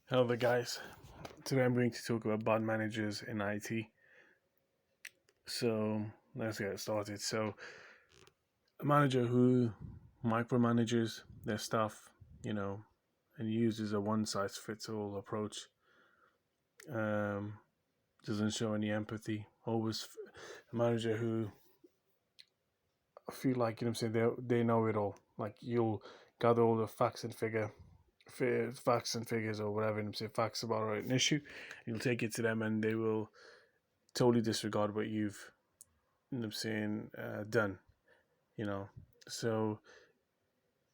Hello there, guys. Today I'm going to talk about bad managers in IT. So let's get started. So, a manager who micromanages their staff, you know, and uses a one size fits all approach, um, doesn't show any empathy. A manager who I feel like, they know it all. Like, you'll gather all the facts and figures or whatever, and say facts about an issue. You'll take it to them, and they will totally disregard what you've done, you know. So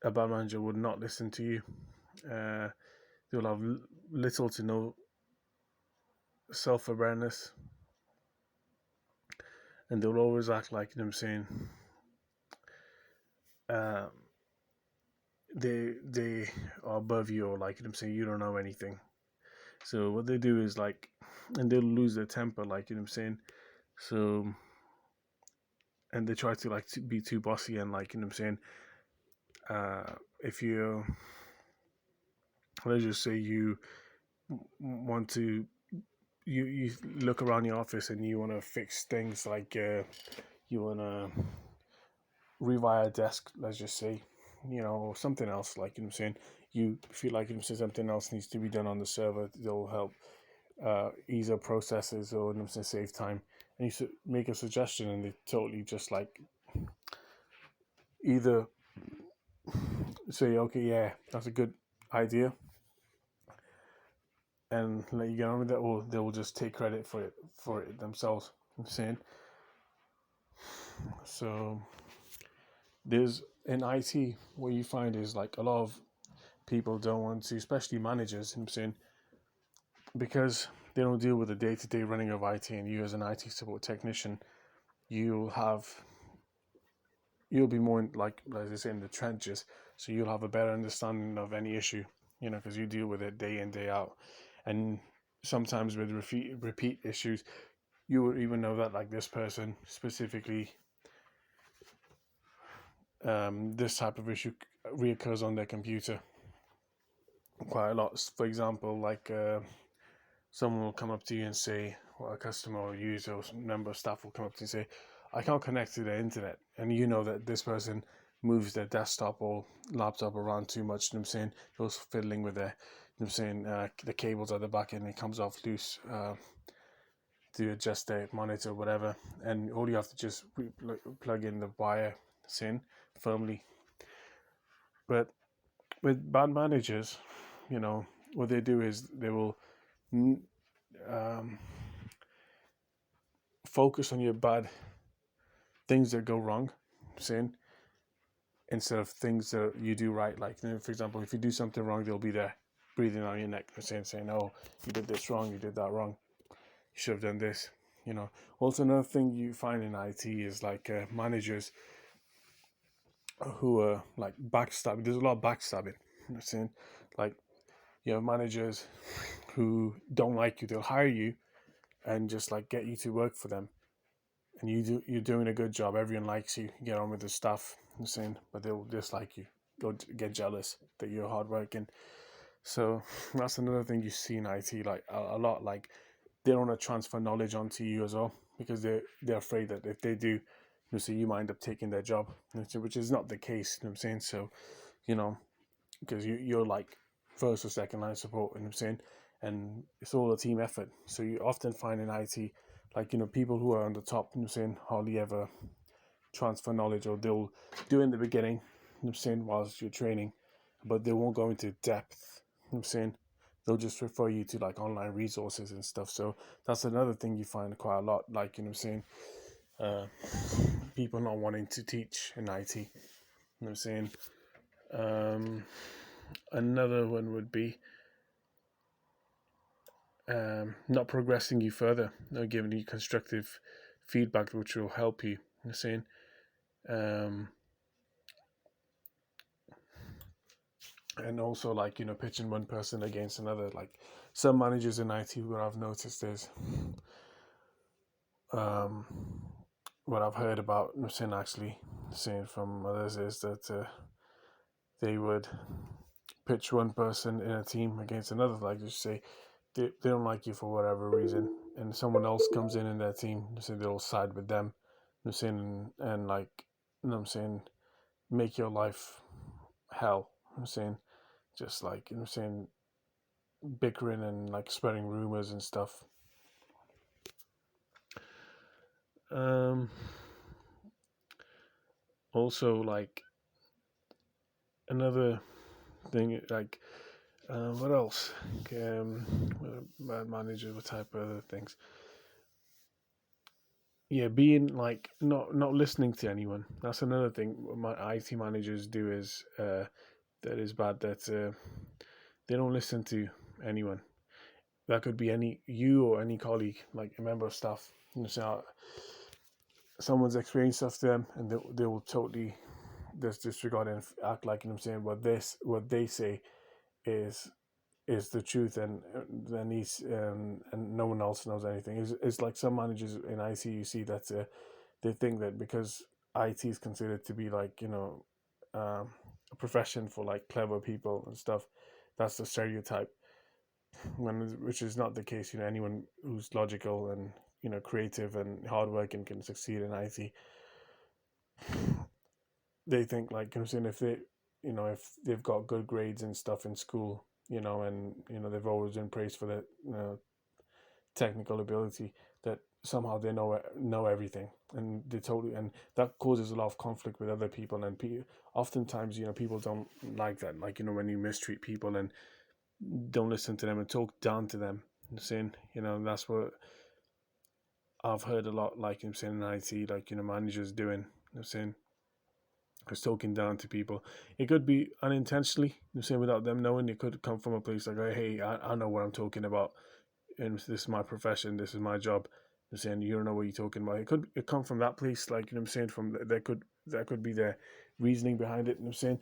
a bad manager would not listen to you. Uh, they'll have little to no self awareness, and they'll always act like, uh, they are above you, or like, you don't know anything. So what they do is like, and they'll lose their temper, like, So, and they try to like to be too bossy, and like, if you, let's just say you want to you look around your office and you want to fix things like you want to rewire a desk, let's just say, or something else, like, you feel like, something else needs to be done on the server that'll help ease up processes, or, save time, and you make a suggestion, and they totally just like either say, okay, yeah, that's a good idea, and let you get on with it, or they will just take credit for it themselves. I'm saying, so there's in IT, what you find is like a lot of people don't want to, especially managers, saying, because they don't deal with the day to day running of IT, and you as an IT support technician, you'll have you'll be more in, like as I say, in the trenches, so you'll have a better understanding of any issue, because you deal with it day in day out, and sometimes with repeat issues, you will even know that like this person specifically, this type of issue reoccurs on their computer quite a lot. For example, like someone will come up to you and say, well, a customer or user or some member of staff will come up to you and say, I can't connect to the internet. And you know that this person moves their desktop or laptop around too much. You know what I'm saying? Goes fiddling with the cables at the back end, it comes off loose to adjust the monitor or whatever. And all you have to just plug in the wire in firmly. But with bad managers, what they do is they will um, focus on your bad things that go wrong, saying, instead of things that you do right. Like, for example, if you do something wrong, they'll be there breathing on your neck, saying, "Oh, you did this wrong. You did that wrong. You should have done this." Also, another thing you find in IT is like managers who are like backstabbing. There's a lot of backstabbing. Saying, like, managers who don't like you. They'll hire you and just like get you to work for them, and you're doing a good job. Everyone likes you. You get on with the stuff. I'm saying, but they'll dislike you. They'll get jealous that you're hardworking. So that's another thing you see in IT, like a lot. Like, they don't want to transfer knowledge onto you as well, because they're afraid that if they do, you might end up taking their job, which is not the case. You know what I'm saying? So, you know, because you're like first or second line support. You know what I'm saying? And it's all a team effort. So you often find in IT, like, people who are on the top, you know what I'm saying, hardly ever transfer knowledge, or they'll do it in the beginning, you know what I'm saying, whilst you're training, but they won't go into depth. You know what I'm saying, they'll just refer you to like online resources and stuff. So that's another thing you find quite a lot. Like, you know what I'm saying, uh, people not wanting to teach in IT. You know what I'm saying. Um, Another one would be not progressing you further, not giving you constructive feedback which will help you. You know what I'm saying. Um, and also, like, pitching one person against another. Like, some managers in IT, what I've noticed is, um, what I've heard about, actually saying from others, is that they would pitch one person in a team against another, like just say they don't like you for whatever reason, and someone else comes in their team, say they'll side with them, I'm saying, and like, I'm saying, make your life hell. I'm saying, just like, I'm saying, bickering and like spreading rumors and stuff. Um, Also, like another thing, like what else? Bad manager, what type of other things? Yeah, being like not listening to anyone. That's another thing. What my IT managers do is that is bad. That they don't listen to anyone. That could be any you or any colleague, like a member of staff. So someone's explaining stuff to them, and they will totally just disregard and act like, saying what they say is the truth, and then he's and no one else knows anything. It's like some managers in IT you see that they think that because IT is considered to be like a profession for like clever people and stuff. That's the stereotype, which is not the case. Anyone who's logical and creative and hardworking can succeed in IT. They think like, saying, if they if they've got good grades and stuff in school, and they've always been praised for their technical ability, that somehow they know everything, and they totally, and that causes a lot of conflict with other people, and oftentimes people don't like that, like when you mistreat people and don't listen to them and talk down to them, saying that's what I've heard a lot, like I'm saying, in IT, like managers doing, saying, is talking down to people. It could be unintentionally, the same, without them knowing. It could come from a place like, hey, I know what I'm talking about, and this is my profession, this is my job. I'm saying, you don't know what you're talking about. It come from that place, like I'm saying, from that could be the reasoning behind it. I'm saying,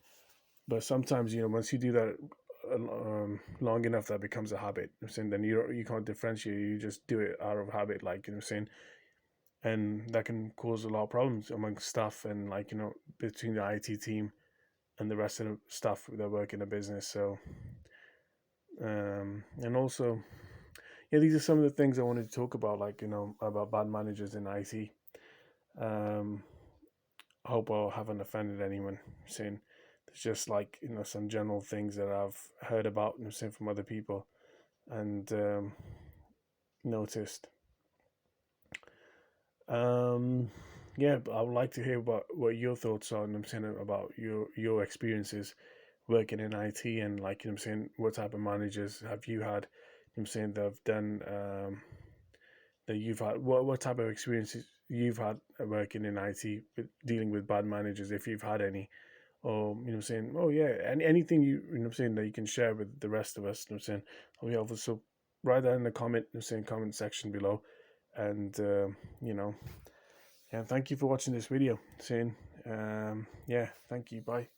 but sometimes once you do that long enough, that becomes a habit. I'm saying, then you can't differentiate. You just do it out of habit, like I'm saying, and that can cause a lot of problems among staff, and like between the IT team and the rest of the staff that work in the business. So and also, yeah, these are some of the things I wanted to talk about, like about bad managers in IT. um I hope I haven't offended anyone, saying it's just like some general things that I've heard about and seen from other people, and noticed. um yeah, but I would like to hear what your thoughts are, and I'm saying, about your experiences working in IT, and like I'm saying, what type of managers have you had? I'm saying that have done that you've had. What type of experiences you've had working in IT, with dealing with bad managers, if you've had any, or saying, oh yeah, and anything I'm saying that you can share with the rest of us. I'm saying, oh yeah, so write that in the comment section below, and yeah, thank you for watching this video. Saying, yeah, thank you, bye.